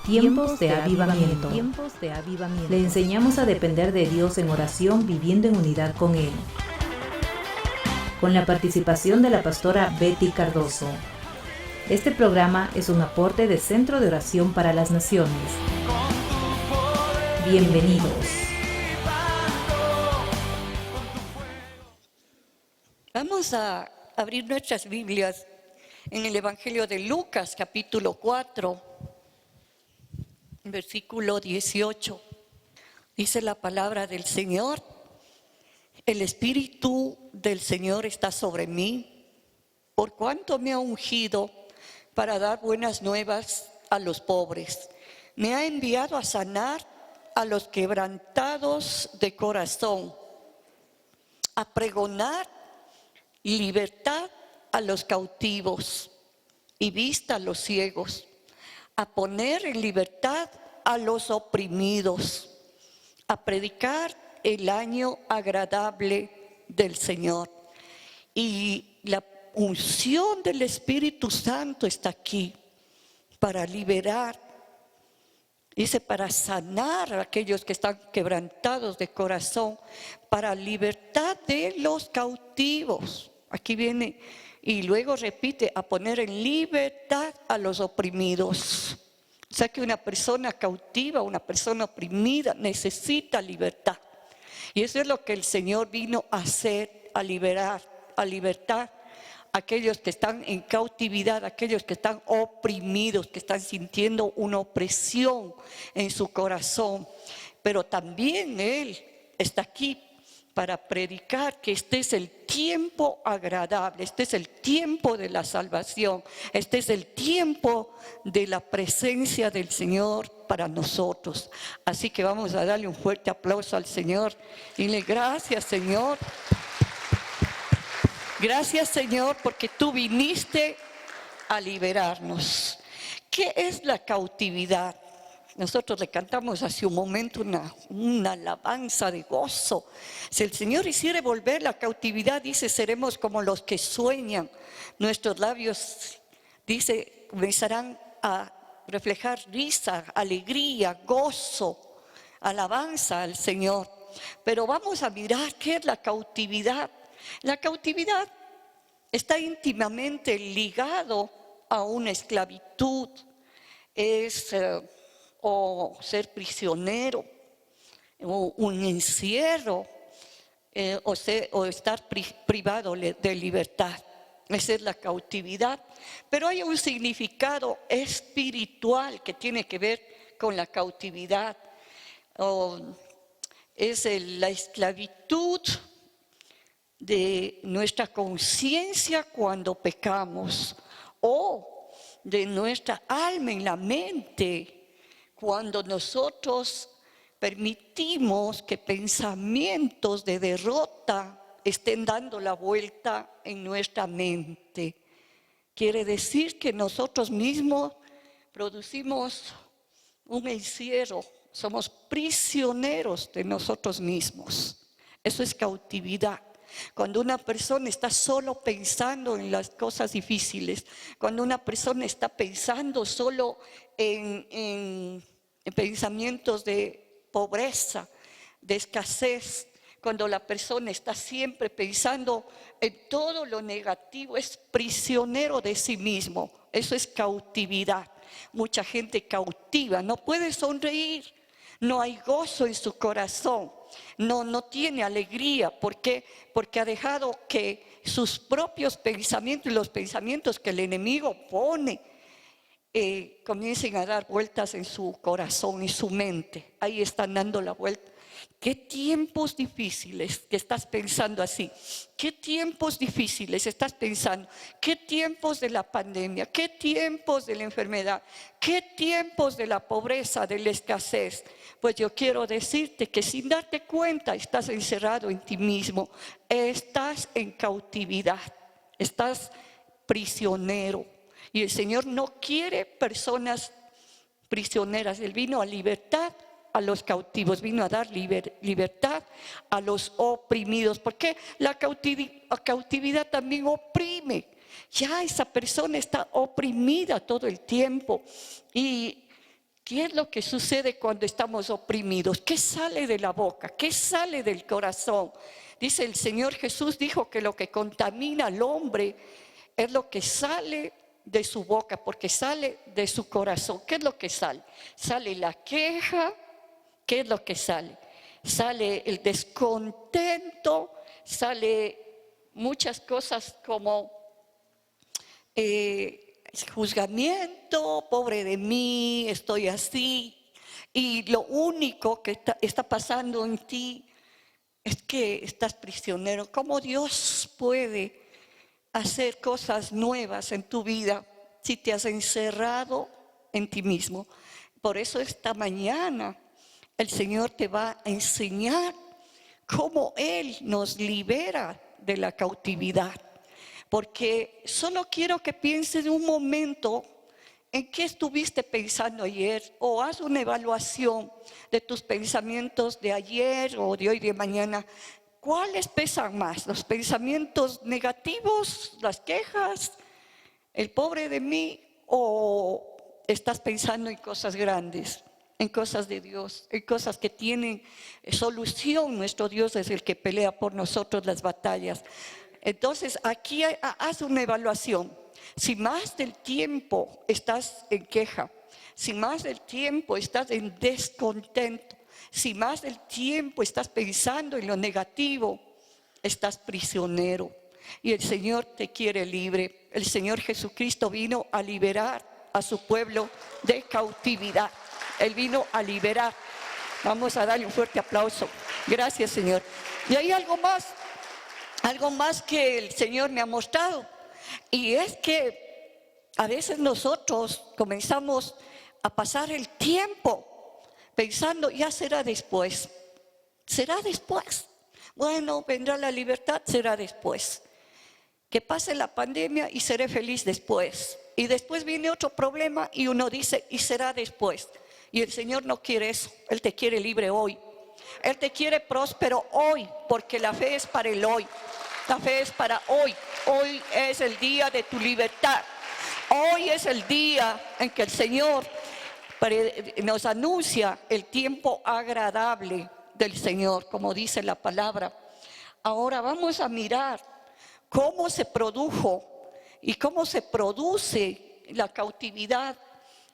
Tiempos de avivamiento. Le enseñamos a depender de Dios en oración, viviendo en unidad con Él. Con la participación de la pastora Betty Cardoso. Este programa es un aporte de Centro de Oración para las Naciones. Bienvenidos. Vamos a abrir nuestras Biblias en el Evangelio de Lucas, capítulo 4, versículo 18. Dice la palabra del Señor: el Espíritu del Señor está sobre mí, por cuanto me ha ungido para dar buenas nuevas a los pobres. Me ha enviado a sanar a los quebrantados de corazón, a pregonar libertad a los cautivos y vista a los ciegos, a poner en libertad a los oprimidos, a predicar el año agradable del Señor. Y la unción del Espíritu Santo está aquí para liberar, dice, para sanar a aquellos que están quebrantados de corazón, para libertad de los cautivos. Aquí viene y luego repite, a poner en libertad a los oprimidos. O sea que una persona cautiva, una persona oprimida necesita libertad. Y eso es lo que el Señor vino a hacer, a liberar, a libertar a aquellos que están en cautividad, aquellos que están oprimidos, que están sintiendo una opresión en su corazón. Pero también Él está aquí para predicar que este es el tiempo agradable, este es el tiempo de la salvación, este es el tiempo de la presencia del Señor para nosotros. Así que vamos a darle un fuerte aplauso al Señor. Dile: gracias, Señor. Gracias, Señor, porque tú viniste a liberarnos. ¿Qué es la cautividad? Nosotros le cantamos hace un momento una alabanza de gozo. Si el Señor hiciera volver la cautividad, dice, seremos como los que sueñan. Nuestros labios, dice, comenzarán a reflejar risa, alegría, gozo, alabanza al Señor. Pero vamos a mirar qué es la cautividad. La cautividad está íntimamente ligado a una esclavitud. Es o ser prisionero, o un encierro, o estar privado de libertad. Esa es la cautividad. Pero hay un significado espiritual que tiene que ver con la cautividad. Es la esclavitud de nuestra conciencia cuando pecamos, o de nuestra alma en la mente cuando nosotros permitimos que pensamientos de derrota estén dando la vuelta en nuestra mente. Quiere decir que nosotros mismos producimos un encierro, somos prisioneros de nosotros mismos. Eso es cautividad. Cuando una persona está solo pensando en las cosas difíciles, cuando una persona está pensando solo en pensamientos de pobreza, de escasez, cuando la persona está siempre pensando en todo lo negativo, es prisionero de sí mismo. Eso es cautividad. Mucha gente cautiva, no puede sonreír, no hay gozo en su corazón. No tiene alegría. ¿Por qué? Porque ha dejado que sus propios pensamientos y los pensamientos que el enemigo pone comiencen a dar vueltas en su corazón y su mente. Ahí están dando la vuelta. ¿Qué tiempos difíciles que estás pensando así? ¿Qué tiempos difíciles estás pensando? ¿Qué tiempos de la pandemia? ¿Qué tiempos de la enfermedad? ¿Qué tiempos de la pobreza, de la escasez? Pues yo quiero decirte que sin darte cuenta estás encerrado en ti mismo, estás en cautividad, estás prisionero. Y el Señor no quiere personas prisioneras. Él vino a libertad a los cautivos, vino a dar libertad a los oprimidos, porque la cautividad también oprime. Ya esa persona está oprimida todo el tiempo y ¿Qué es lo que sucede cuando estamos oprimidos? ¿Qué sale de la boca? ¿Qué sale del corazón? Dice el Señor Jesús, dijo que lo que contamina al hombre es lo que sale de su boca, porque sale de su corazón. ¿Qué es lo que sale? Sale la queja. ¿Qué es lo que sale? Sale el descontento, sale muchas cosas como juzgamiento, pobre de mí, estoy así. Y lo único que está pasando en ti es que estás prisionero. ¿Cómo Dios puede hacer cosas nuevas en tu vida si te has encerrado en ti mismo? Por eso esta mañana el Señor te va a enseñar cómo Él nos libera de la cautividad. Porque solo quiero que pienses un momento en qué estuviste pensando ayer, o haz una evaluación de tus pensamientos de ayer o de hoy de mañana. ¿Cuáles pesan más? ¿Los pensamientos negativos, las quejas, el pobre de mí, o estás pensando en cosas grandes, en cosas de Dios, en cosas que tienen solución? Nuestro Dios es el que pelea por nosotros las batallas. Entonces aquí haz una evaluación. Si más del tiempo estás en queja, si más del tiempo estás en descontento, si más del tiempo estás pensando en lo negativo, estás prisionero. Y el Señor te quiere libre. El Señor Jesucristo vino a liberar a su pueblo de cautividad. Él vino a liberar. Vamos a darle un fuerte aplauso. Gracias, Señor. Y hay algo más que el Señor me ha mostrado. Y es que a veces nosotros comenzamos a pasar el tiempo pensando, ya será después. Será después. Bueno, vendrá la libertad, será después. Que pase la pandemia y seré feliz después. Y después viene otro problema y uno dice, y será después. Y el Señor no quiere eso. Él te quiere libre hoy. Él te quiere próspero hoy, porque la fe es para el hoy. La fe es para hoy. Hoy es el día de tu libertad. Hoy es el día en que el Señor nos anuncia el tiempo agradable del Señor, como dice la palabra. Ahora vamos a mirar cómo se produjo y cómo se produce la cautividad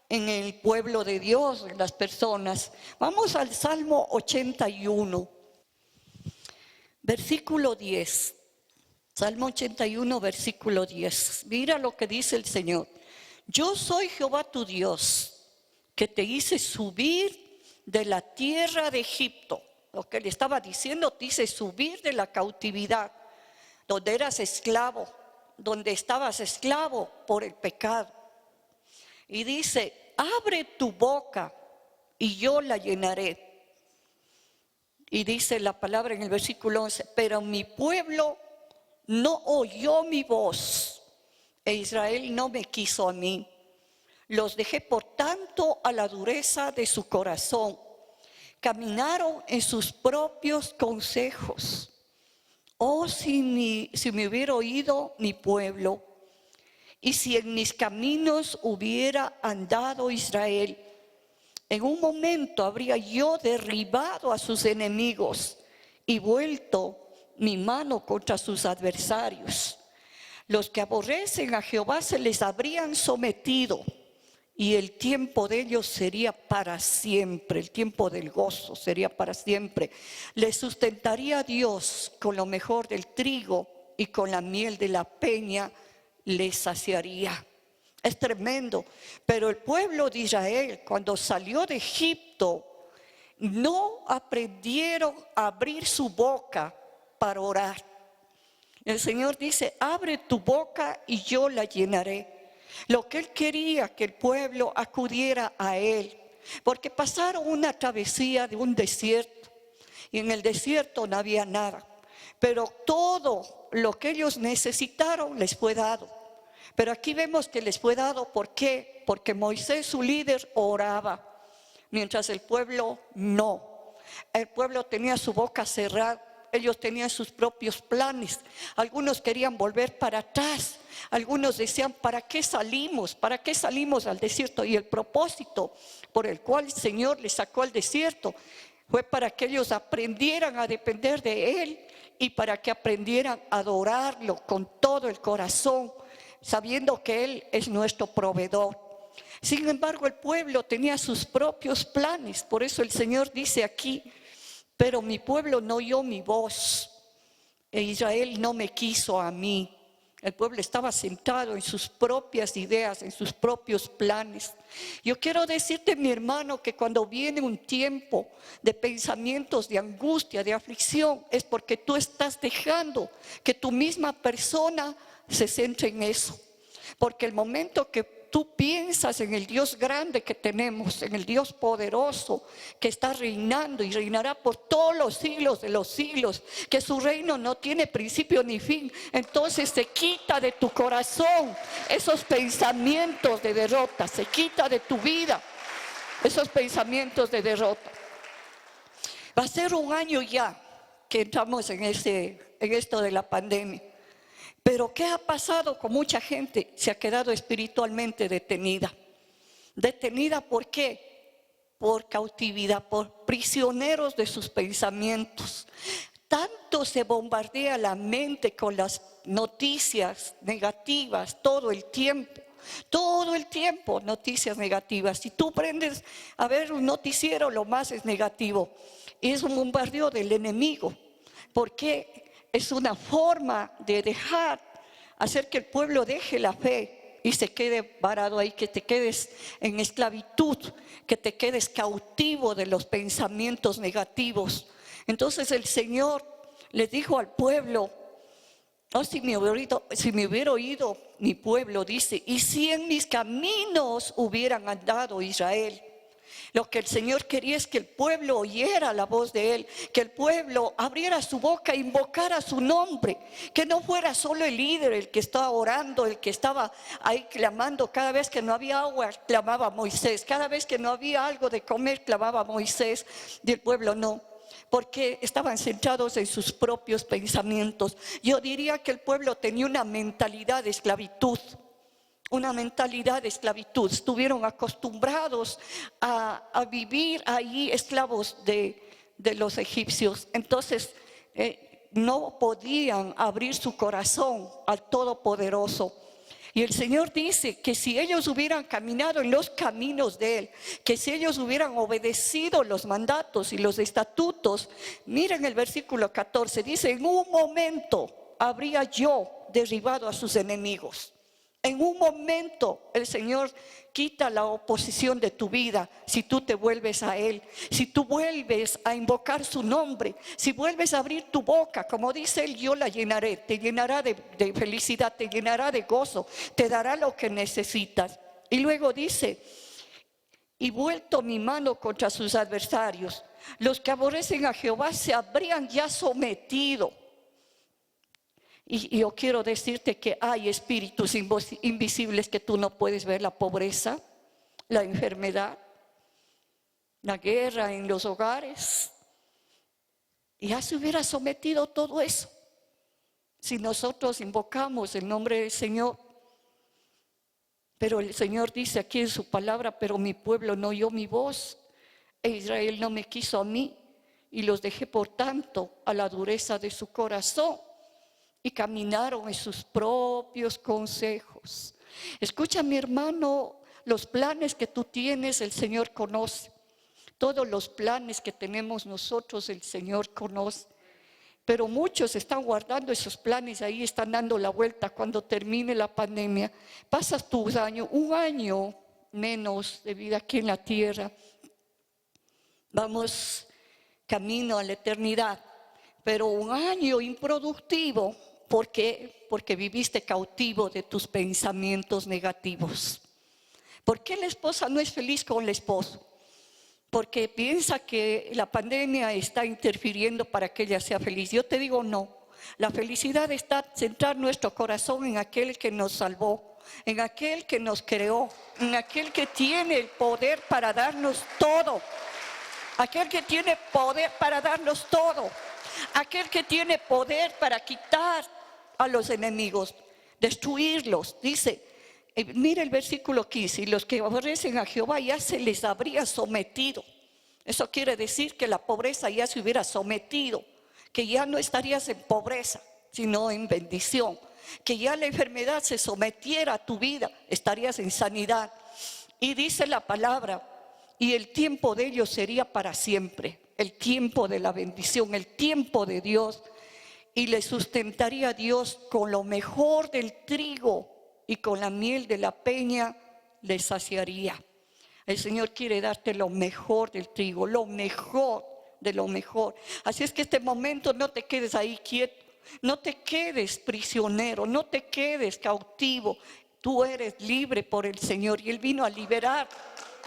en el pueblo de Dios, en las personas. Vamos al Salmo 81, versículo 10. Salmo 81, versículo 10. Mira lo que dice el Señor. Yo soy Jehová tu Dios, que te hice subir de la tierra de Egipto. Lo que le estaba diciendo, te hice subir de la cautividad, donde eras esclavo, donde estabas esclavo por el pecado. Y dice, abre tu boca y yo la llenaré. Y dice la palabra en el versículo 11, pero mi pueblo no oyó mi voz, e Israel no me quiso a mí. Los dejé por tanto a la dureza de su corazón. Caminaron en sus propios consejos. Oh, si me hubiera oído mi pueblo, y si en mis caminos hubiera andado Israel, en un momento habría yo derribado a sus enemigos y vuelto mi mano contra sus adversarios. Los que aborrecen a Jehová se les habrían sometido, y el tiempo de ellos sería para siempre. El tiempo del gozo sería para siempre. Les sustentaría Dios con lo mejor del trigo, y con la miel de la peña les saciaría. Es tremendo. Pero el pueblo de Israel, cuando salió de Egipto, no aprendieron a abrir su boca para orar. El Señor dice, abre tu boca y yo la llenaré. Lo que Él quería, que el pueblo acudiera a Él, porque pasaron una travesía de un desierto, y en el desierto no había nada, pero todo lo que ellos necesitaron les fue dado. Pero aquí vemos que les fue dado, ¿por qué? Porque Moisés, su líder, oraba, mientras el pueblo no. El pueblo tenía su boca cerrada ellos tenían sus propios planes. Algunos querían volver para atrás. Algunos decían, ¿para qué salimos? ¿Para qué salimos al desierto? Y el propósito por el cual el Señor les sacó al desierto fue para que ellos aprendieran a depender de Él y para que aprendieran a adorarlo con todo el corazón, sabiendo que Él es nuestro proveedor. Sin embargo, el pueblo tenía sus propios planes. Por eso el Señor dice aquí, pero mi pueblo no oyó mi voz, e Israel no me quiso a mí. El pueblo estaba sentado en sus propias ideas, en sus propios planes. Yo quiero decirte, mi hermano, que cuando viene un tiempo de pensamientos de angustia, de aflicción, es porque tú estás dejando que tu misma persona se centre en eso. Porque el momento que tú piensas en el Dios grande que tenemos, en el Dios poderoso que está reinando y reinará por todos los siglos de los siglos, que su reino no tiene principio ni fin, entonces se quita de tu corazón esos pensamientos de derrota, se quita de tu vida esos pensamientos de derrota. Va a ser un año ya que entramos en esto de la pandemia. Pero ¿qué ha pasado con mucha gente? Se ha quedado espiritualmente detenida. ¿Detenida por qué? Por cautividad, por prisioneros de sus pensamientos. Tanto se bombardea la mente con las noticias negativas todo el tiempo. Todo el tiempo noticias negativas. Si tú prendes a ver un noticiero, lo más es negativo. Y es un bombardeo del enemigo. ¿Por qué? Es una forma de hacer que el pueblo deje la fe y se quede varado ahí, que te quedes en esclavitud, que te quedes cautivo de los pensamientos negativos. Entonces el Señor le dijo al pueblo, si me hubiera oído mi pueblo, dice, y si en mis caminos hubieran andado Israel. Lo que el Señor quería es que el pueblo oyera la voz de Él, que el pueblo abriera su boca e invocara su nombre, que no fuera solo el líder el que estaba orando, el que estaba ahí clamando. Cada vez que no había agua, clamaba a Moisés. Cada vez que no había algo de comer, clamaba a Moisés. Y el pueblo no, porque estaban centrados en sus propios pensamientos. Yo diría que el pueblo tenía una mentalidad de esclavitud. Una mentalidad de esclavitud. Estuvieron acostumbrados a vivir ahí esclavos de los egipcios. Entonces no podían abrir su corazón al Todopoderoso. Y el Señor dice que si ellos hubieran caminado en los caminos de Él, que si ellos hubieran obedecido los mandatos y los estatutos, miren el versículo 14, dice, en un momento habría yo derribado a sus enemigos. En un momento el Señor quita la oposición de tu vida si tú te vuelves a Él, si tú vuelves a invocar su nombre, si vuelves a abrir tu boca, como dice Él, yo la llenaré, te llenará de felicidad, te llenará de gozo, te dará lo que necesitas. Y luego dice, y vuelto mi mano contra sus adversarios, los que aborrecen a Jehová se habrían ya sometido. Y yo quiero decirte que hay espíritus invisibles que tú no puedes ver: la pobreza, la enfermedad, la guerra en los hogares. Y ya se hubiera sometido todo eso si nosotros invocamos el nombre del Señor. Pero el Señor dice aquí en su palabra, pero mi pueblo no oyó mi voz, e Israel no me quiso a mí, y los dejé por tanto a la dureza de su corazón, y caminaron en sus propios consejos. Escucha, mi hermano, los planes que tú tienes, el Señor conoce. Todos los planes que tenemos nosotros, el Señor conoce. Pero muchos están guardando esos planes ahí, están dando la vuelta cuando termine la pandemia. Pasas tu año, un año menos de vida aquí en la tierra. Vamos camino a la eternidad, pero un año improductivo. ¿Por qué? Porque viviste cautivo de tus pensamientos negativos. ¿Por qué la esposa no es feliz con el esposo? Porque piensa que la pandemia está interfiriendo para que ella sea feliz. Yo te digo no. La felicidad está centrar nuestro corazón en aquel que nos salvó, en aquel que nos creó, en aquel que tiene el poder para darnos todo. Aquel que tiene poder para darnos todo. aquel que tiene poder para quitar a los enemigos, destruirlos. Dice, mira el versículo 15, y los que aborrecen a Jehová ya se les habría sometido. Eso quiere decir que la pobreza ya se hubiera sometido, que ya no estarías en pobreza, sino en bendición, que ya la enfermedad se sometiera a tu vida, estarías en sanidad. Y dice la palabra, y el tiempo de ellos sería para siempre, el tiempo de la bendición, el tiempo de Dios, y le sustentaría Dios con lo mejor del trigo, y con la miel de la peña le saciaría. El Señor quiere darte lo mejor del trigo, lo mejor de lo mejor. Así es que este momento no te quedes ahí quieto, no te quedes prisionero, no te quedes cautivo. Tú eres libre por el Señor y Él vino a liberar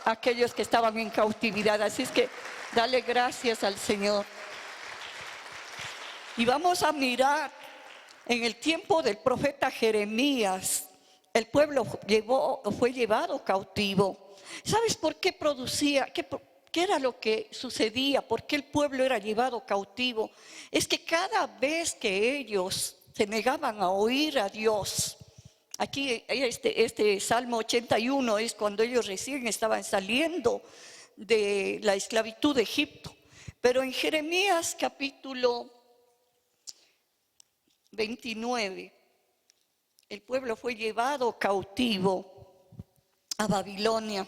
a aquellos que estaban en cautividad. Así es que dale gracias al Señor. Y vamos a mirar en el tiempo del profeta Jeremías. El pueblo fue llevado cautivo. ¿Sabes por qué producía? ¿Qué era lo que sucedía? ¿Por qué el pueblo era llevado cautivo? Es que cada vez que ellos se negaban a oír a Dios, aquí este Salmo 81 es cuando ellos recién estaban saliendo de la esclavitud de Egipto. Pero en Jeremías capítulo 29, el pueblo fue llevado cautivo a Babilonia.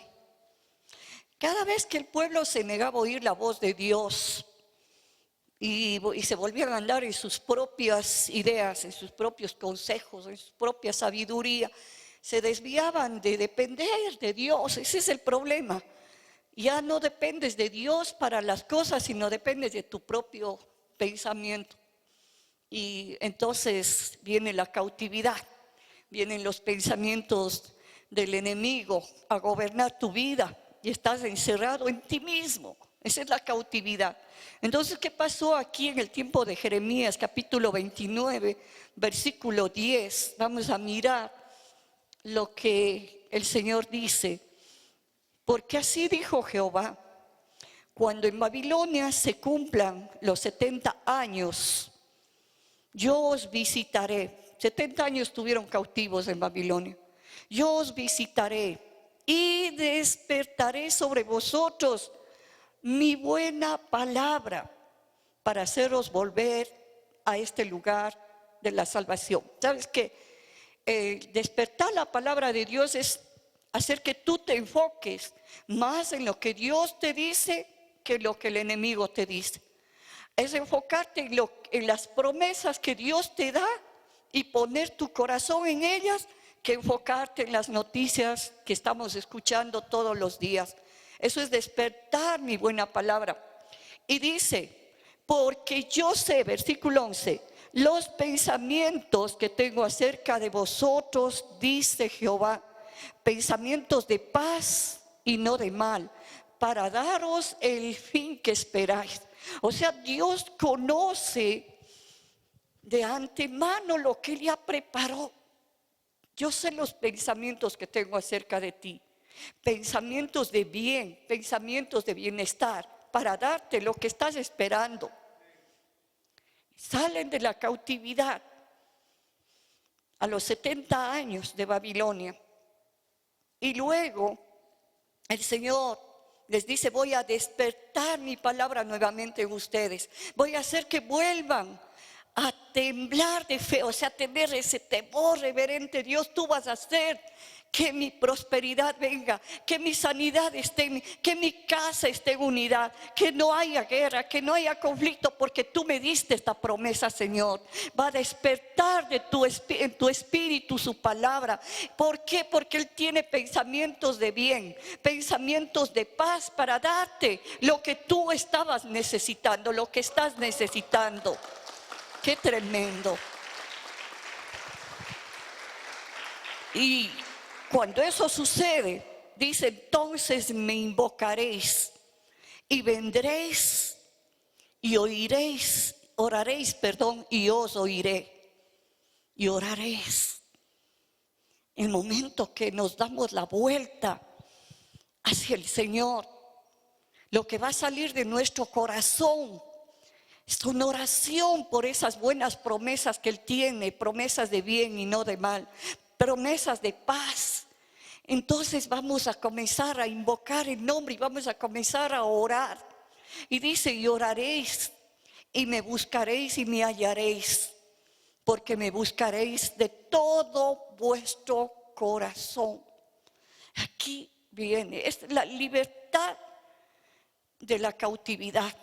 Cada vez que el pueblo se negaba a oír la voz de Dios y se volvían a andar en sus propias ideas, en sus propios consejos, en su propia sabiduría, se desviaban de depender de Dios. Ese es el problema. Ya no dependes de Dios para las cosas, sino dependes de tu propio pensamiento. Y entonces viene la cautividad. Vienen los pensamientos del enemigo a gobernar tu vida y estás encerrado en ti mismo. Esa es la cautividad. Entonces, ¿qué pasó aquí en el tiempo de Jeremías, capítulo 29, versículo 10? Vamos a mirar lo que el Señor dice. Porque así dijo Jehová: cuando en Babilonia se cumplan los 70 años, yo os visitaré. 70 años estuvieron cautivos en Babilonia. Yo os visitaré y despertaré sobre vosotros mi buena palabra para haceros volver a este lugar de la salvación. ¿Sabes qué? Despertar la palabra de Dios es hacer que tú te enfoques más en lo que Dios te dice que lo que el enemigo te dice. Es enfocarte en las promesas que Dios te da y poner tu corazón en ellas, que enfocarte en las noticias que estamos escuchando todos los días. Eso es despertar mi buena palabra. Y dice, porque yo sé, versículo 11, los pensamientos que tengo acerca de vosotros, dice Jehová, pensamientos de paz y no de mal, para daros el fin que esperáis. O sea, Dios conoce de antemano lo que Él ya preparó. Yo sé los pensamientos que tengo acerca de ti, pensamientos de bien, pensamientos de bienestar, para darte lo que estás esperando. Salen de la cautividad a los 70 años de Babilonia, y luego el Señor les dice: voy a despertar mi palabra nuevamente en ustedes, voy a hacer que vuelvan a temblar de fe, o sea, tener ese temor reverente. Dios, tú vas a hacer que mi prosperidad venga, que mi sanidad esté, que mi casa esté en unidad, que no haya guerra, que no haya conflicto, porque tú me diste esta promesa, Señor. Va a despertar en tu espíritu su palabra. ¿Por qué? Porque Él tiene pensamientos de bien, pensamientos de paz, para darte lo que tú estabas necesitando, lo que estás necesitando. ¡Qué tremendo! Y cuando eso sucede, dice: entonces me invocaréis y vendréis y oiréis, oraréis, y os oiré y oraréis. El momento que nos damos la vuelta hacia el Señor, lo que va a salir de nuestro corazón Son oración por esas buenas promesas que Él tiene, promesas de bien y no de mal, promesas de paz. Entonces vamos a comenzar a invocar el nombre y vamos a comenzar a orar. Y dice, y oraréis y me buscaréis y me hallaréis, porque me buscaréis de todo vuestro corazón. Aquí viene, es la libertad de la cautividad.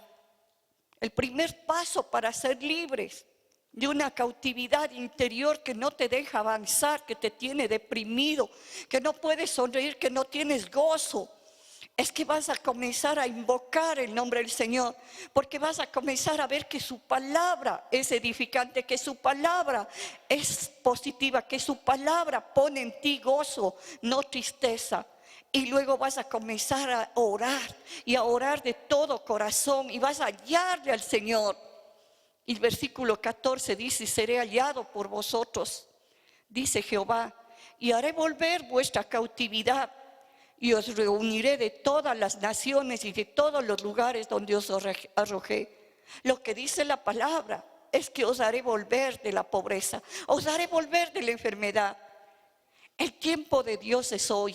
El primer paso para ser libres de una cautividad interior que no te deja avanzar, que te tiene deprimido, que no puedes sonreír, que no tienes gozo, es que vas a comenzar a invocar el nombre del Señor, porque vas a comenzar a ver que su palabra es edificante, que su palabra es positiva, que su palabra pone en ti gozo, no tristeza. Y luego vas a comenzar a orar y a orar de todo corazón y vas a hallarle al Señor. Y el versículo 14 dice, seré hallado por vosotros, dice Jehová, y haré volver vuestra cautividad y os reuniré de todas las naciones y de todos los lugares donde os arrojé. Lo que dice la palabra es que os haré volver de la pobreza, os haré volver de la enfermedad. El tiempo de Dios es hoy.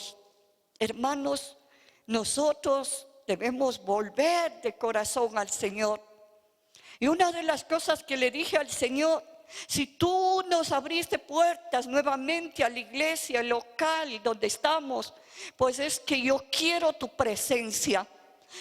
Hermanos, nosotros debemos volver de corazón al Señor. Y una de las cosas que le dije al Señor, si tú nos abriste puertas nuevamente a la iglesia local donde estamos, pues es que yo quiero tu presencia.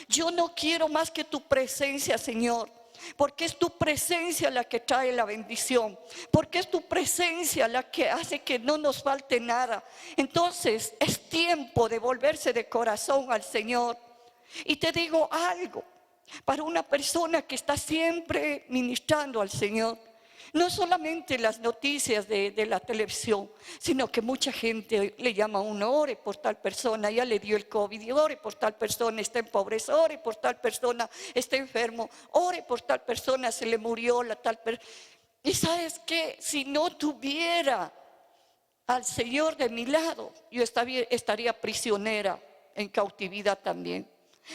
Yo no quiero más que tu presencia, Señor. Porque es tu presencia la que trae la bendición, porque es tu presencia la que hace que no nos falte nada. Entonces es tiempo de volverse de corazón al Señor. Y te digo algo, para una persona que está siempre ministrando al Señor, no solamente las noticias de la televisión, sino que mucha gente le llama a uno, ore por tal persona, ya le dio el COVID, ore por tal persona, está en pobreza, ore por tal persona, está enfermo, ore por tal persona, se le murió la tal persona. Y sabes qué, si no tuviera al Señor de mi lado, yo estaría prisionera en cautividad también.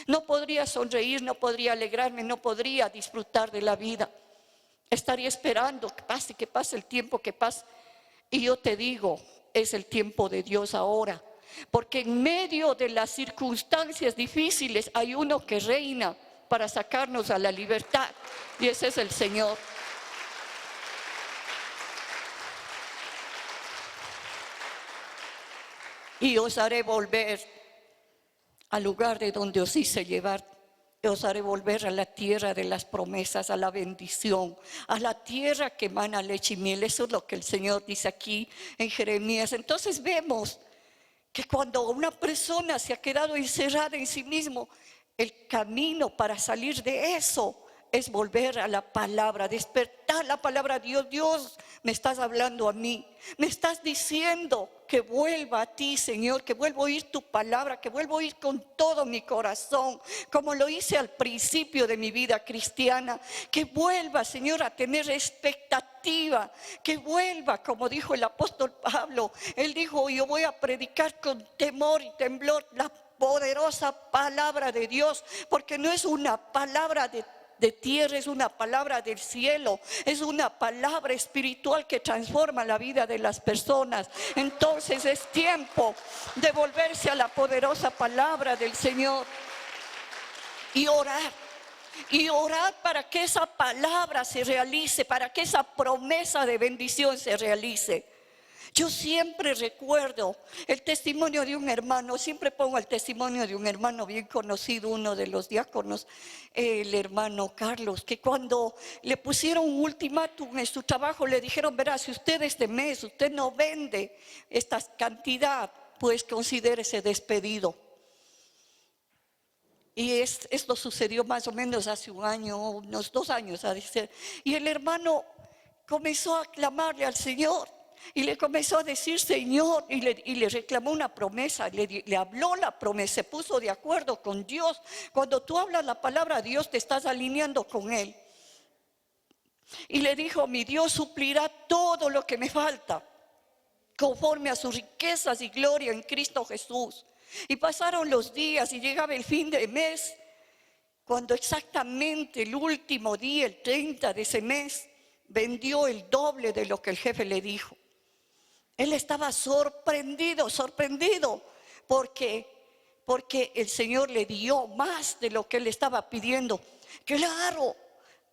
No podría sonreír, no podría alegrarme, no podría disfrutar de la vida. Estaría esperando que pase el tiempo que pase. Y yo te digo, es el tiempo de Dios ahora. Porque en medio de las circunstancias difíciles hay uno que reina para sacarnos a la libertad. Y ese es el Señor. Y os haré volver al lugar de donde os hice llevar. Os haré volver a la tierra de las promesas, a la bendición, a la tierra que emana leche y miel. Eso es lo que el Señor dice aquí en Jeremías. Entonces vemos que cuando una persona se ha quedado encerrada en sí mismo, el camino para salir de eso es volver a la palabra, despertar la palabra. Dios, me estás hablando a mí, me estás diciendo que vuelva a ti, Señor, que vuelva a oír tu palabra, que vuelva a oír con todo mi corazón, como lo hice al principio de mi vida cristiana, que vuelva, Señor, a tener expectativa, que vuelva, como dijo el apóstol Pablo, él dijo, yo voy a predicar con temor y temblor la poderosa palabra de Dios, porque no es una palabra de tierra, es una palabra del cielo, es una palabra espiritual que transforma la vida de las personas. Entonces es tiempo de volverse a la poderosa palabra del Señor y orar para que esa palabra se realice, para que esa promesa de bendición se realice. Yo siempre recuerdo el testimonio de un hermano, siempre pongo el testimonio de un hermano bien conocido, uno de los diáconos, el hermano Carlos, que cuando le pusieron un ultimátum en su trabajo, le dijeron, verá, si usted este mes, usted no vende esta cantidad, pues considérese despedido. Y esto sucedió más o menos hace un año, unos 2 años, ha de ser. Y el hermano comenzó a clamarle al Señor. Y le comenzó a decir, Señor, y le reclamó una promesa, le habló la promesa, se puso de acuerdo con Dios. Cuando tú hablas la palabra, Dios te estás alineando con Él. Y le dijo, mi Dios suplirá todo lo que me falta, conforme a sus riquezas y gloria en Cristo Jesús. Y pasaron los días y llegaba el fin de mes. cuando exactamente el último día, el 30 de ese mes, vendió el doble de lo que el jefe le dijo. Él estaba sorprendido, porque el Señor le dio más de lo que él estaba pidiendo. Claro,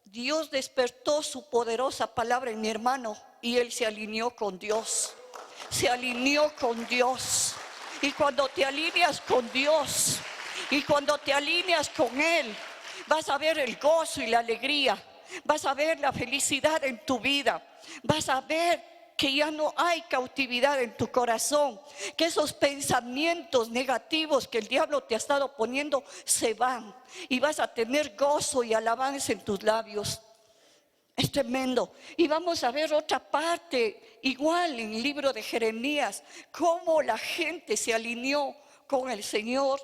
Dios despertó su poderosa palabra en mi hermano y él se alineó con Dios. Se alineó con Dios. Y cuando te alineas con Dios y cuando te alineas con Él, vas a ver el gozo y la alegría. Vas a ver la felicidad en tu vida. Vas a ver que ya no hay cautividad en tu corazón, que esos pensamientos negativos que el diablo te ha estado poniendo se van y vas a tener gozo y alabanza en tus labios. Es tremendo. Y vamos a ver otra parte, igual en el libro de Jeremías, cómo la gente se alineó con el Señor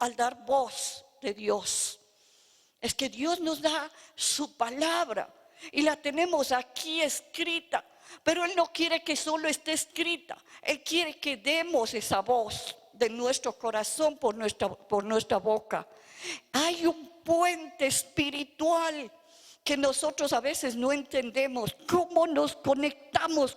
al dar voz de Dios. Es que Dios nos da su palabra y la tenemos aquí escrita, pero Él no quiere que solo esté escrita. Él quiere que demos esa voz de nuestro corazón por nuestra boca. Hay un puente espiritual que nosotros a veces no entendemos. ¿Cómo nos conectamos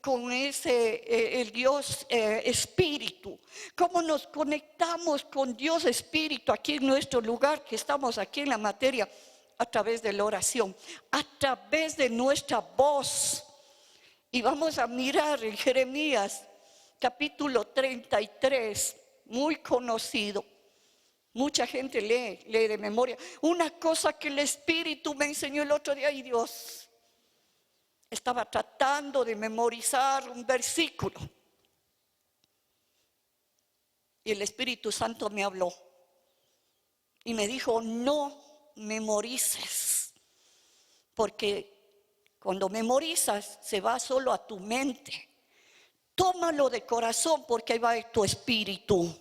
con ese el Dios Espíritu? ¿Cómo nos conectamos con Dios Espíritu aquí en nuestro lugar, que estamos aquí en la materia? A través de la oración, a través de nuestra voz. Y vamos a mirar en Jeremías capítulo 33, muy conocido. Mucha gente lee de memoria. Una cosa que el Espíritu me enseñó el otro día, y Dios, estaba tratando de memorizar un versículo. Y el Espíritu Santo me habló y me dijo: no memorices, porque cuando memorizas se va solo a tu mente. Tómalo de corazón, porque ahí va tu espíritu.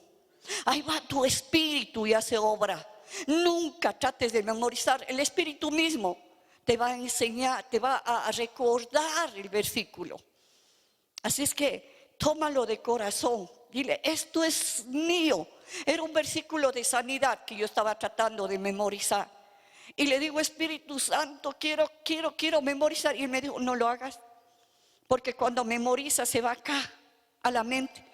Ahí va tu espíritu y hace obra. Nunca trates de memorizar. El Espíritu mismo te va a enseñar, te va a recordar el versículo. Así es que tómalo de corazón. Dile: esto es mío. Era un versículo de sanidad que yo estaba tratando de memorizar. Y le digo: Espíritu Santo, quiero memorizar. Y él me dijo: no lo hagas, porque cuando memorizas se va acá, a la mente.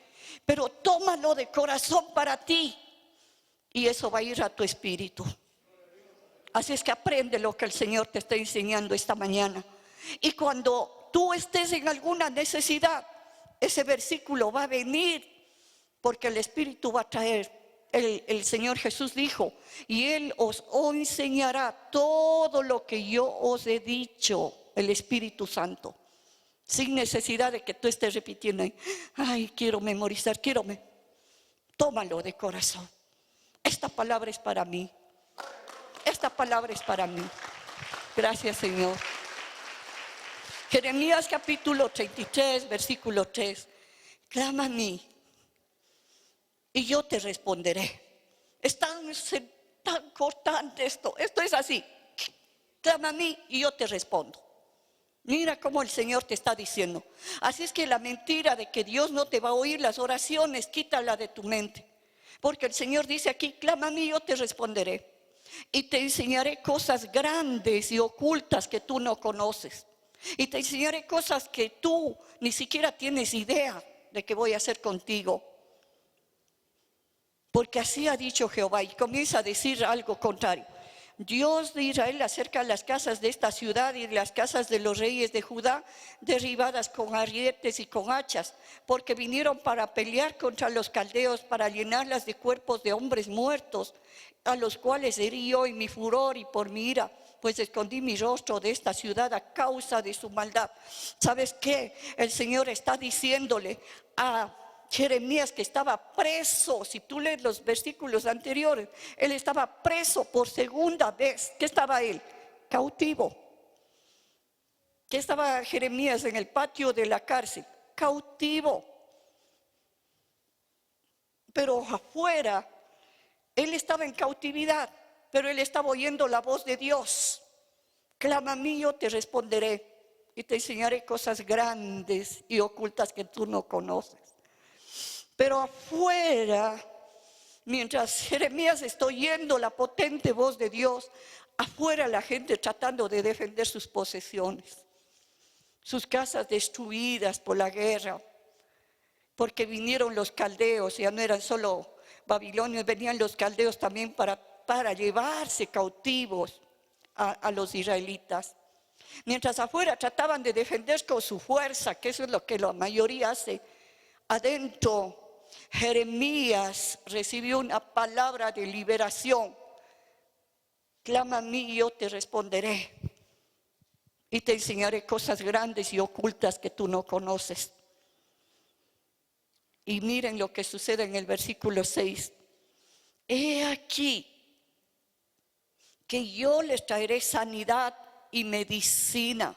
Pero tómalo de corazón para ti, y eso va a ir a tu espíritu. Así es que aprende lo que el Señor te está enseñando esta mañana. Y cuando tú estés en alguna necesidad, ese versículo va a venir, porque el Espíritu va a traer. El Señor Jesús dijo: y Él os enseñará todo lo que yo os he dicho. El Espíritu Santo, sin necesidad de que tú estés repitiendo: ay, quiero memorizar, tómalo de corazón. Esta palabra es para mí. Esta palabra es para mí. Gracias, Señor. Jeremías capítulo 33, versículo 3. Clama a mí y yo te responderé. Es tan cortante esto. Esto es así. Clama a mí y yo te respondo. Mira cómo el Señor te está diciendo. Así es que la mentira de que Dios no te va a oír las oraciones, quítala de tu mente. Porque el Señor dice aquí: clama a mí y yo te responderé. Y te enseñaré cosas grandes y ocultas que tú no conoces. Y te enseñaré cosas que tú ni siquiera tienes idea de que voy a hacer contigo. Porque así ha dicho Jehová. Y comienza a decir algo contrario. Dios de Israel acerca de las casas de esta ciudad y de las casas de los reyes de Judá, derribadas con arietes y con hachas, porque vinieron para pelear contra los caldeos, para llenarlas de cuerpos de hombres muertos, a los cuales herí yo en mi furor y por mi ira, pues escondí mi rostro de esta ciudad a causa de su maldad. ¿Sabes qué? El Señor está diciéndole a Jeremías, que estaba preso. Si tú lees los versículos anteriores, él estaba preso por segunda vez. ¿Qué estaba él? Cautivo. ¿Qué estaba Jeremías en el patio de la cárcel? Cautivo. Pero afuera, él estaba en cautividad, pero él estaba oyendo la voz de Dios. Clama a mí, yo te responderé y te enseñaré cosas grandes y ocultas que tú no conoces. Pero afuera Mientras Jeremías está oyendo la potente voz de Dios, afuera la gente tratando de defender sus posesiones, sus casas destruidas por la guerra, porque vinieron los caldeos, ya no eran solo babilonios, venían los caldeos también para llevarse cautivos a los israelitas. Mientras afuera trataban de defender con su fuerza, que eso es lo que la mayoría hace, adentro Jeremías recibió una palabra de liberación. Clama a mí y yo te responderé, y te enseñaré cosas grandes y ocultas que tú no conoces. Y miren lo que sucede en el versículo 6. He aquí que yo les traeré sanidad y medicina,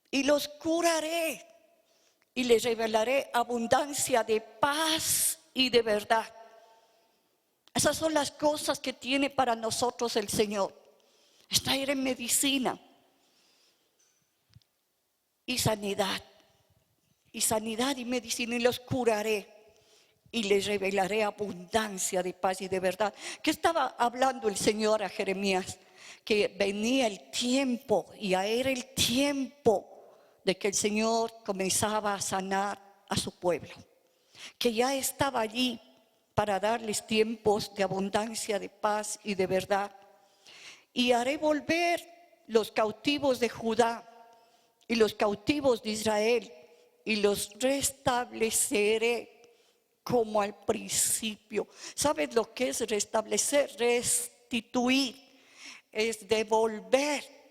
y los curaré, y les revelaré abundancia de paz y de verdad. Esas son las cosas que tiene para nosotros el Señor. Es traer en medicina y sanidad. Y sanidad y medicina, y los curaré, y les revelaré abundancia de paz y de verdad. ¿Qué estaba hablando el Señor a Jeremías? Que venía el tiempo, y ya era el tiempo de que el Señor comenzaba a sanar a su pueblo, que ya estaba allí para darles tiempos de abundancia, de paz y de verdad. Y haré volver los cautivos de Judá y los cautivos de Israel, y los restableceré como al principio. ¿Sabes lo que es restablecer? Restituir, es devolver.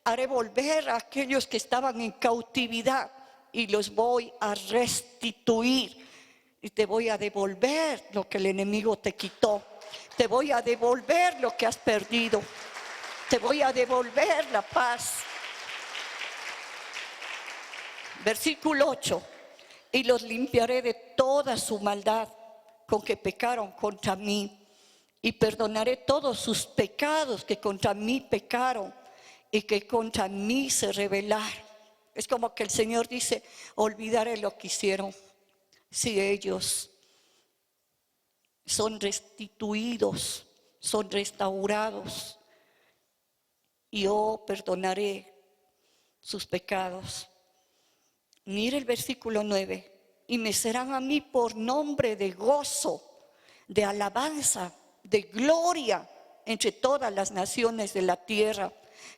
Haré volver a aquellos que estaban en cautividad, y los voy a restituir. Y te voy a devolver lo que el enemigo te quitó. Te voy a devolver lo que has perdido. Te voy a devolver la paz. Versículo 8. Y los limpiaré de toda su maldad con que pecaron contra mí, y perdonaré todos sus pecados que contra mí pecaron y que contra mí se rebelaron. Es como que el Señor dice: olvidaré lo que hicieron. Si ellos son restituidos, son restaurados, yo perdonaré sus pecados. Mire el versículo 9. Y me serán a mí por nombre de gozo, de alabanza, de gloria entre todas las naciones de la tierra,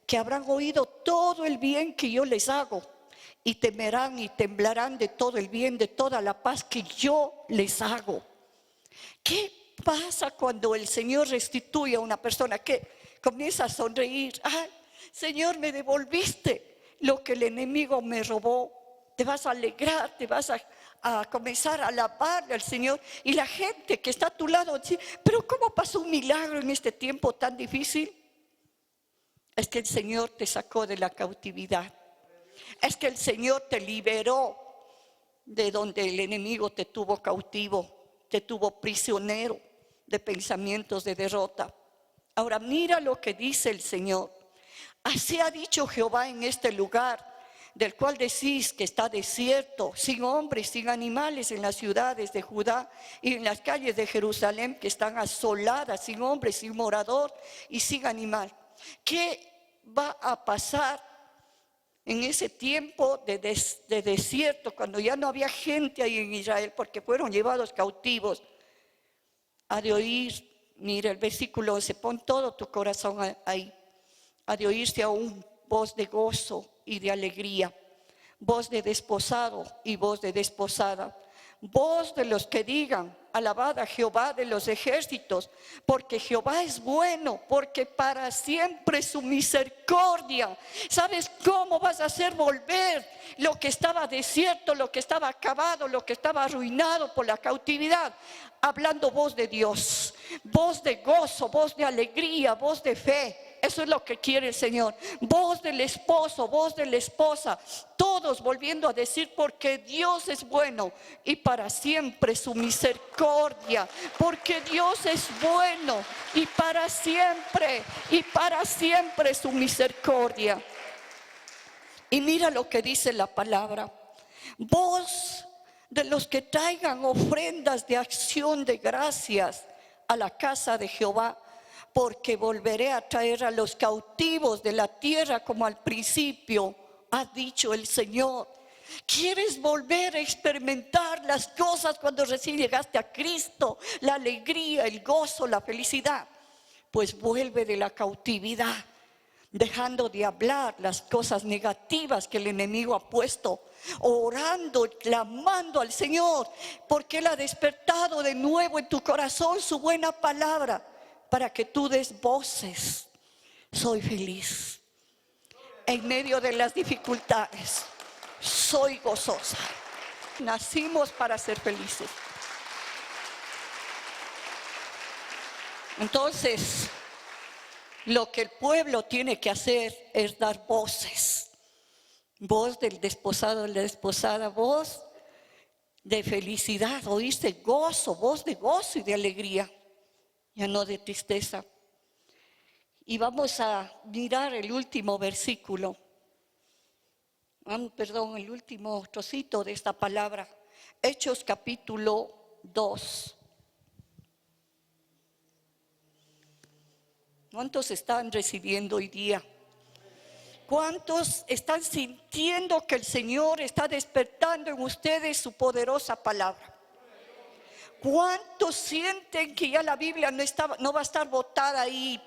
que habrán oído todo el bien que yo les hago, y temerán y temblarán de todo el bien, de toda la paz que yo les hago. ¿Qué pasa cuando el Señor restituye a una persona? Que comienza a sonreír. ¡Ay, Señor, me devolviste lo que el enemigo me robó! Te vas a alegrar, te vas a comenzar a alabarle al Señor. Y la gente que está a tu lado dice: pero ¿cómo pasó un milagro en este tiempo tan difícil? Es que el Señor te sacó de la cautividad. Es que el Señor te liberó de donde el enemigo te tuvo cautivo, te tuvo prisionero de pensamientos de derrota. Ahora mira lo que dice el Señor. Así ha dicho Jehová en este lugar, del cual decís que está desierto, sin hombres, sin animales, en las ciudades de Judá y en las calles de Jerusalén, que están asoladas, sin hombres, sin morador y sin animal. ¿Qué va a pasar en ese tiempo de desierto, cuando ya no había gente ahí en Israel, porque fueron llevados cautivos? Ha de oír, mira el versículo 11, pon todo tu corazón ahí. Ha de oírse aún voz de gozo y de alegría, voz de desposado y voz de desposada, voz de los que digan: alabad a Jehová de los ejércitos, porque Jehová es bueno, porque para siempre su misericordia. ¿Sabes cómo vas a hacer volver lo que estaba desierto, lo que estaba acabado, lo que estaba arruinado por la cautividad? Hablando voz de Dios, voz de gozo, voz de alegría, voz de fe. Eso es lo que quiere el Señor. Voz del esposo, voz de la esposa, todos volviendo a decir: porque Dios es bueno y para siempre su misericordia. Porque Dios es bueno y para siempre su misericordia. Y mira lo que dice la palabra: voz de los que traigan ofrendas de acción de gracias a la casa de Jehová, porque volveré a traer a los cautivos de la tierra como al principio, ha dicho el Señor. ¿Quieres volver a experimentar las cosas cuando recién llegaste a Cristo? La alegría, el gozo, la felicidad. Pues vuelve de la cautividad, dejando de hablar las cosas negativas que el enemigo ha puesto, orando, clamando al Señor, porque Él ha despertado de nuevo en tu corazón su buena palabra, para que tú des voces. Soy feliz en medio de las dificultades. Soy gozosa. Nacimos para ser felices. Entonces, lo que el pueblo tiene que hacer es dar voces. Voz del desposado, de la desposada, voz de felicidad, oíste, gozo, voz de gozo y de alegría, ya no de tristeza. Y vamos a mirar el último versículo. El último trocito de esta palabra. Hechos capítulo 2. ¿Cuántos están recibiendo hoy día? ¿Cuántos están sintiendo que el Señor está despertando en ustedes su poderosa palabra? ¿Cuántos sienten que ya la Biblia no va a estar botada ahí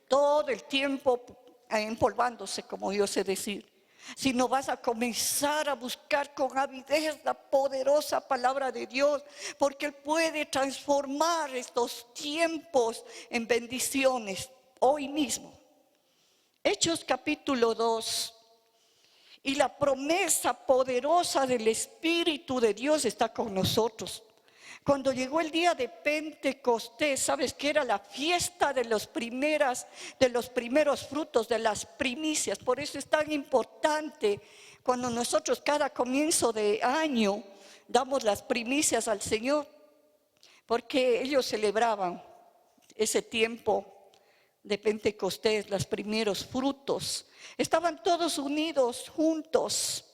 todo el tiempo empolvándose, como yo sé decir? Sino vas a comenzar a buscar con avidez la poderosa palabra de Dios, porque Él puede transformar estos tiempos en bendiciones hoy mismo. Hechos capítulo 2. Y la promesa poderosa del Espíritu de Dios está con nosotros. Cuando llegó el día de Pentecostés, ¿sabes qué era? La fiesta de los primeros frutos, de las primicias. Por eso es tan importante cuando nosotros cada comienzo de año damos las primicias al Señor, porque ellos celebraban ese tiempo de Pentecostés, los primeros frutos. Estaban todos unidos, juntos.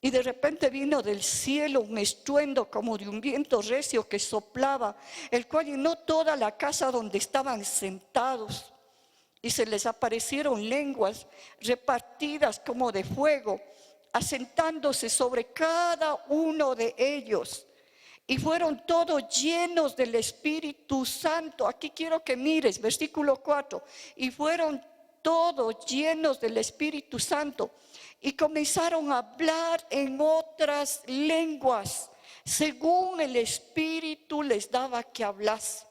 Y de repente vino del cielo un estruendo como de un viento recio que soplaba, el cual llenó toda la casa donde estaban sentados. Y se les aparecieron lenguas repartidas como de fuego, asentándose sobre cada uno de ellos. Y fueron todos llenos del Espíritu Santo. Aquí quiero que mires, versículo 4. Y fueron todos llenos del Espíritu Santo. Y comenzaron a hablar en otras lenguas, según el Espíritu les daba que hablase.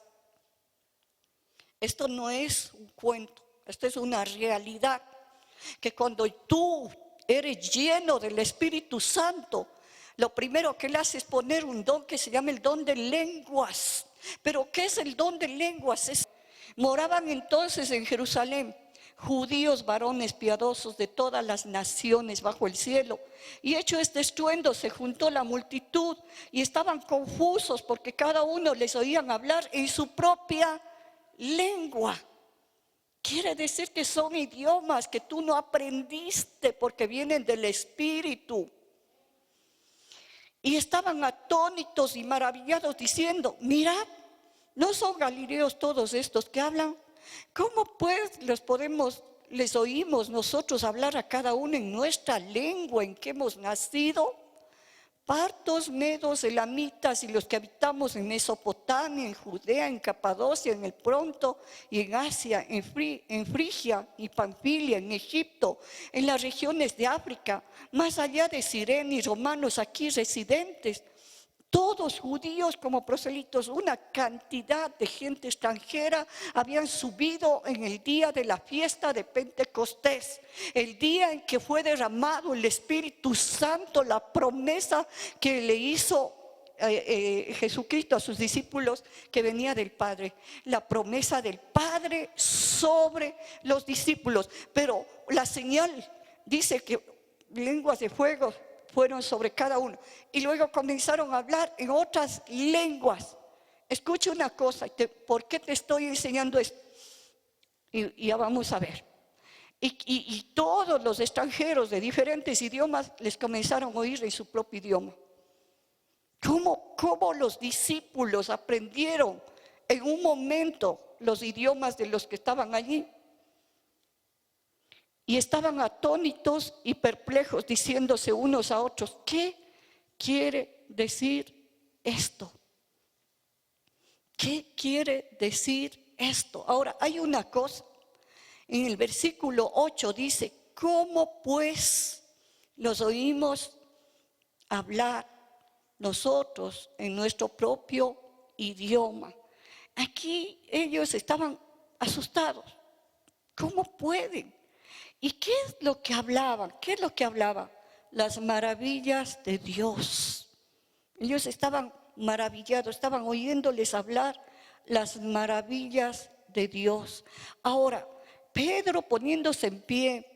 Esto no es un cuento, esto es una realidad. Que cuando tú eres lleno del Espíritu Santo, lo primero que le hace es poner un don que se llama el don de lenguas. ¿Pero qué es el don de lenguas? Moraban entonces en Jerusalén judíos, varones piadosos de todas las naciones bajo el cielo. Y hecho este estruendo, se juntó la multitud y estaban confusos porque cada uno les oían hablar en su propia lengua. Quiere decir que son idiomas que tú no aprendiste porque vienen del Espíritu. Y estaban atónitos y maravillados diciendo: mirad, ¿no son galileos todos estos que hablan? ¿Cómo pues les oímos nosotros hablar a cada uno en nuestra lengua en que hemos nacido? Partos, medos, elamitas y los que habitamos en Mesopotamia, en Judea, en Capadocia, en el Ponto y en Asia, en Frigia y Panfilia, en Egipto, en las regiones de África, más allá de Cirene y romanos aquí residentes, todos judíos como proselitos. Una cantidad de gente extranjera habían subido en el día de la fiesta de Pentecostés, el día en que fue derramado el Espíritu Santo, la promesa que le hizo Jesucristo a sus discípulos, que venía del Padre, la promesa del Padre sobre los discípulos. Pero la señal dice que lenguas de fuego fueron sobre cada uno. Y luego comenzaron a hablar en otras lenguas. Escucha una cosa, ¿por qué te estoy enseñando esto? Y ya vamos a ver. Y todos los extranjeros de diferentes idiomas les comenzaron a oír en su propio idioma. cómo los discípulos aprendieron en un momento los idiomas de los que estaban allí. Y estaban atónitos y perplejos, diciéndose unos a otros, ¿qué quiere decir esto? ¿Qué quiere decir esto? Ahora, hay una cosa. En el versículo 8 dice, ¿cómo pues los oímos hablar nosotros en nuestro propio idioma? Aquí ellos estaban asustados. ¿Cómo pueden? ¿Y qué es lo que hablaban? ¿Qué es lo que hablaban? Las maravillas de Dios. Ellos estaban maravillados, estaban oyéndoles hablar las maravillas de Dios. Ahora, Pedro, poniéndose en pie,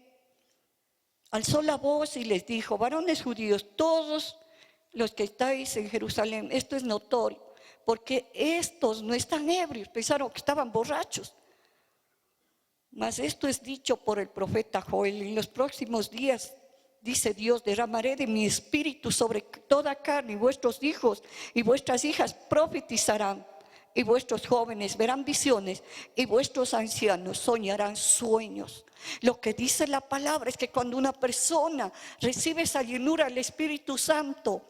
alzó la voz y les dijo, varones judíos, todos los que estáis en Jerusalén, esto es notorio, porque estos no están ebrios, pensaron que estaban borrachos. Mas esto es dicho por el profeta Joel, en los próximos días, dice Dios, derramaré de mi espíritu sobre toda carne, y vuestros hijos y vuestras hijas profetizarán, y vuestros jóvenes verán visiones, y vuestros ancianos soñarán sueños. Lo que dice la palabra es que cuando una persona recibe esa llenura del Espíritu Santo,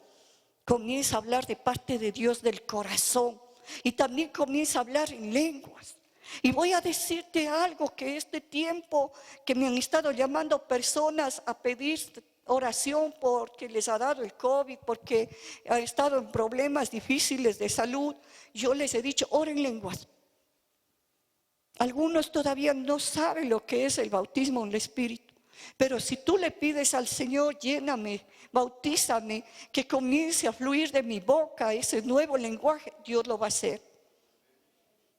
comienza a hablar de parte de Dios del corazón, y también comienza a hablar en lenguas. Y voy a decirte algo, que este tiempo que me han estado llamando personas a pedir oración porque les ha dado el COVID, porque han estado en problemas difíciles de salud, yo les he dicho, oren lenguas. Algunos todavía no saben lo que es el bautismo en el Espíritu, pero si tú le pides al Señor, lléname, bautízame, que comience a fluir de mi boca ese nuevo lenguaje, Dios lo va a hacer.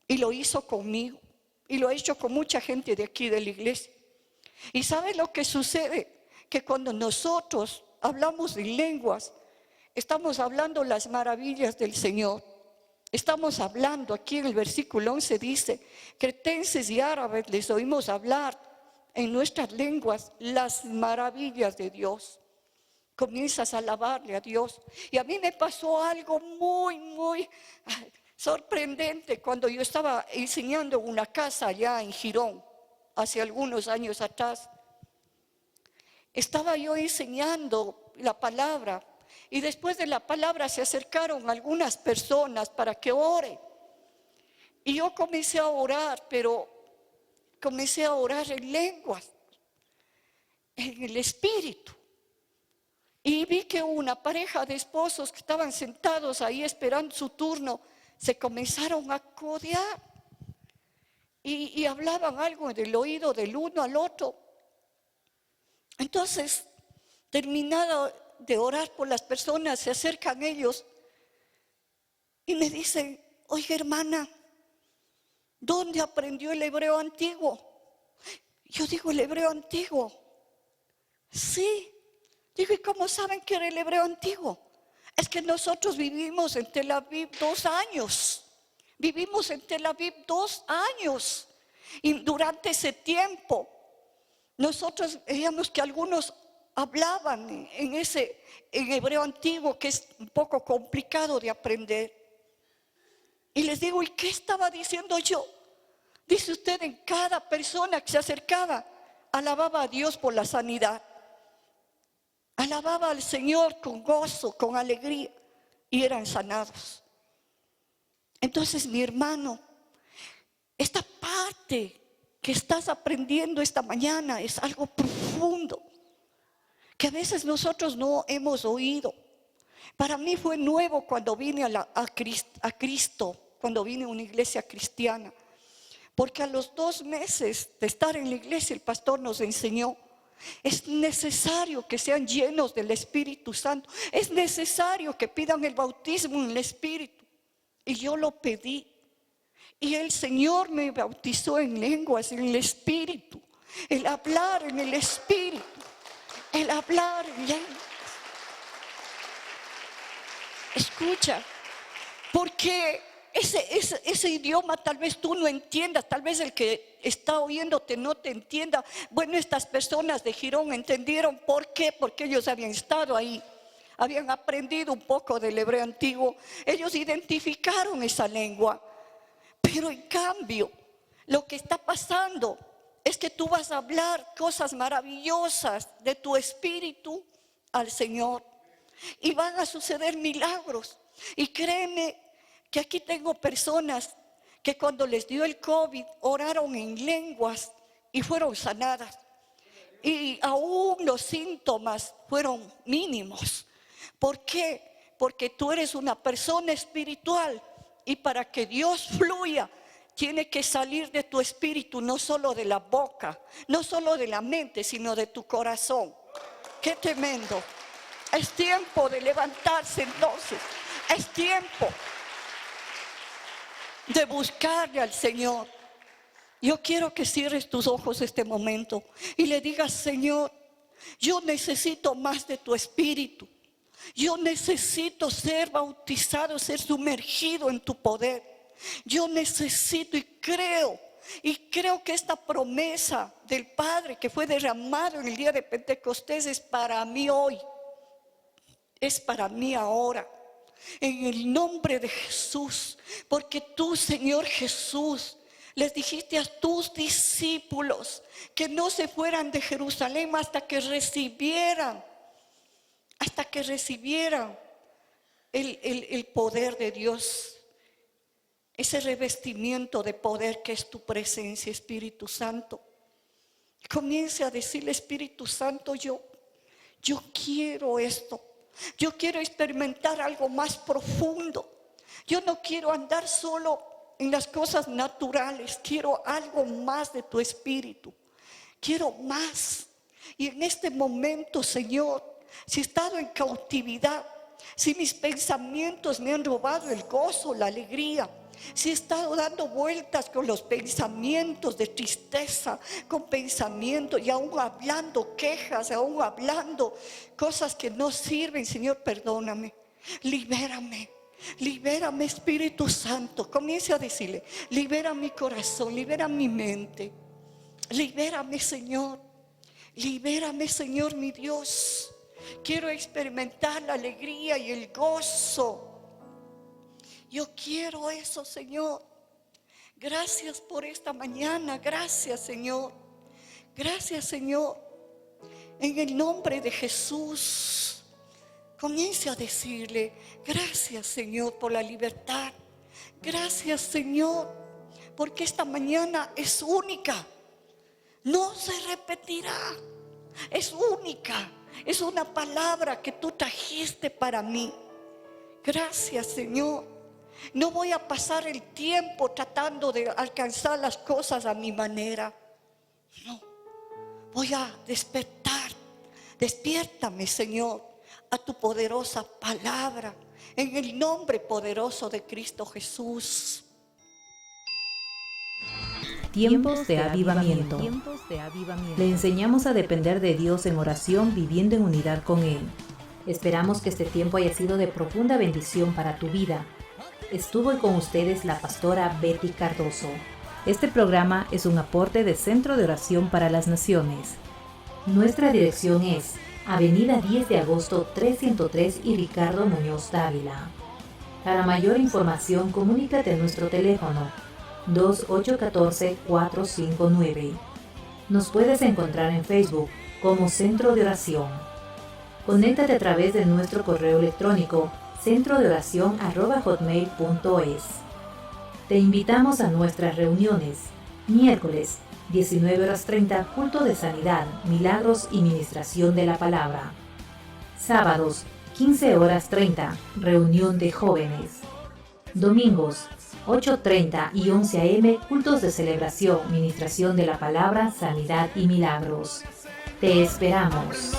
Y lo hizo conmigo, y lo ha hecho con mucha gente de aquí de la iglesia. ¿Y sabe lo que sucede? Que cuando nosotros hablamos en lenguas, estamos hablando las maravillas del Señor. Estamos hablando, aquí en el versículo 11 dice, cretenses y árabes les oímos hablar en nuestras lenguas las maravillas de Dios. Comienzas a alabarle a Dios. Y a mí me pasó algo muy sorprendente cuando yo estaba enseñando en una casa allá en Girón, hace algunos años atrás. Estaba yo enseñando la palabra y después de la palabra se acercaron algunas personas para que ore. Y yo comencé a orar, pero comencé a orar en lenguas, en el Espíritu. Y vi que una pareja de esposos que estaban sentados ahí esperando su turno, se comenzaron a codear y hablaban algo en el oído del uno al otro. Entonces, terminado de orar por las personas, se acercan ellos y me dicen, oye hermana, ¿dónde aprendió el hebreo antiguo? Yo digo, ¿el hebreo antiguo? Sí. Digo, ¿y cómo saben que era el hebreo antiguo? Es que nosotros vivimos en Tel Aviv 2 años. Vivimos en Tel Aviv 2 años. Y durante ese tiempo, nosotros veíamos que algunos hablaban en hebreo antiguo, que es un poco complicado de aprender. Y les digo, ¿y qué estaba diciendo yo? Dice usted, en cada persona que se acercaba, alababa a Dios por la sanidad. Alababa al Señor con gozo, con alegría, y eran sanados. Entonces, mi hermano, esta parte que estás aprendiendo esta mañana es algo profundo, que a veces nosotros no hemos oído. Para mí fue nuevo cuando vine a Cristo, cuando vine a una iglesia cristiana, porque a los 2 meses de estar en la iglesia el pastor nos enseñó, es necesario que sean llenos del Espíritu Santo, es necesario que pidan el bautismo en el Espíritu. Y yo lo pedí, y el Señor me bautizó en lenguas, en el Espíritu, el hablar en el Espíritu, el hablar en lenguas. Escucha, porque ese idioma tal vez tú no entiendas, tal vez el que está oyéndote no te entienda. Bueno, estas personas de Girón entendieron por qué, porque ellos habían estado ahí. habían aprendido un poco del hebreo antiguo, ellos identificaron esa lengua. Pero en cambio, lo que está pasando es que tú vas a hablar cosas maravillosas de tu espíritu al Señor. Y van a suceder milagros. Y créeme que aquí tengo personas que cuando les dio el COVID oraron en lenguas y fueron sanadas. Y aún los síntomas fueron mínimos. ¿Por qué? Porque tú eres una persona espiritual y para que Dios fluya tiene que salir de tu espíritu, no solo de la boca, no solo de la mente, sino de tu corazón. ¡Qué tremendo! Es tiempo de levantarse entonces. Es tiempo de buscarle al Señor. Yo quiero que cierres tus ojos este momento y le digas: Señor, yo necesito más de tu espíritu. Yo necesito ser bautizado, ser sumergido en tu poder. Yo necesito y creo que esta promesa del Padre que fue derramado en el día de Pentecostés es para mí hoy. Es para mí ahora. En el nombre de Jesús. Porque tú, Señor Jesús, les dijiste a tus discípulos que no se fueran de Jerusalén hasta que recibieran el poder de Dios. Ese revestimiento de poder que es tu presencia, Espíritu Santo. Comience a decirle: Espíritu Santo, yo quiero esto. Yo quiero experimentar algo más profundo. Yo no quiero andar solo en las cosas naturales. Quiero algo más de tu espíritu. Quiero más. Y en este momento, Señor, si he estado en cautividad, si mis pensamientos me han robado el gozo, la alegría, si he estado dando vueltas con los pensamientos de tristeza, con pensamientos y aún hablando quejas, aún hablando cosas que no sirven, Señor, perdóname, libérame. Libérame, Espíritu Santo. Comience a decirle: libera mi corazón, libera mi mente. Libérame, Señor. Libérame, Señor, mi Dios. Quiero experimentar la alegría y el gozo. Yo quiero eso, Señor. Gracias por esta mañana. Gracias, Señor. Gracias, Señor. En el nombre de Jesús, comience a decirle: gracias, Señor, por la libertad. Gracias, Señor, porque esta mañana es única. No se repetirá. Es única. Es una palabra que tú trajiste para mí. Gracias, Señor. No voy a pasar el tiempo tratando de alcanzar las cosas a mi manera. No. Voy a despertar. Despiértame, Señor, a tu poderosa palabra. En el nombre poderoso de Cristo Jesús. Tiempos de avivamiento. Le enseñamos a depender de Dios en oración, viviendo en unidad con Él. Esperamos que este tiempo haya sido de profunda bendición para tu vida. Estuvo con ustedes la pastora Betty Cardoso. Este programa es un aporte de Centro de Oración para las Naciones. Nuestra dirección es Avenida 10 de Agosto 303 y Ricardo Muñoz Dávila. Para mayor información, comunícate a nuestro teléfono 2814-459. Nos puedes encontrar en Facebook como Centro de Oración. Conéctate a través de nuestro correo electrónico centrodeoracion@hotmail.es. Te invitamos a nuestras reuniones. Miércoles, 19:30, culto de sanidad, milagros y ministración de la palabra. Sábados, 15:30, reunión de jóvenes. Domingos, 8:30 y 11 a.m., cultos de celebración, ministración de la palabra, sanidad y milagros. Te esperamos.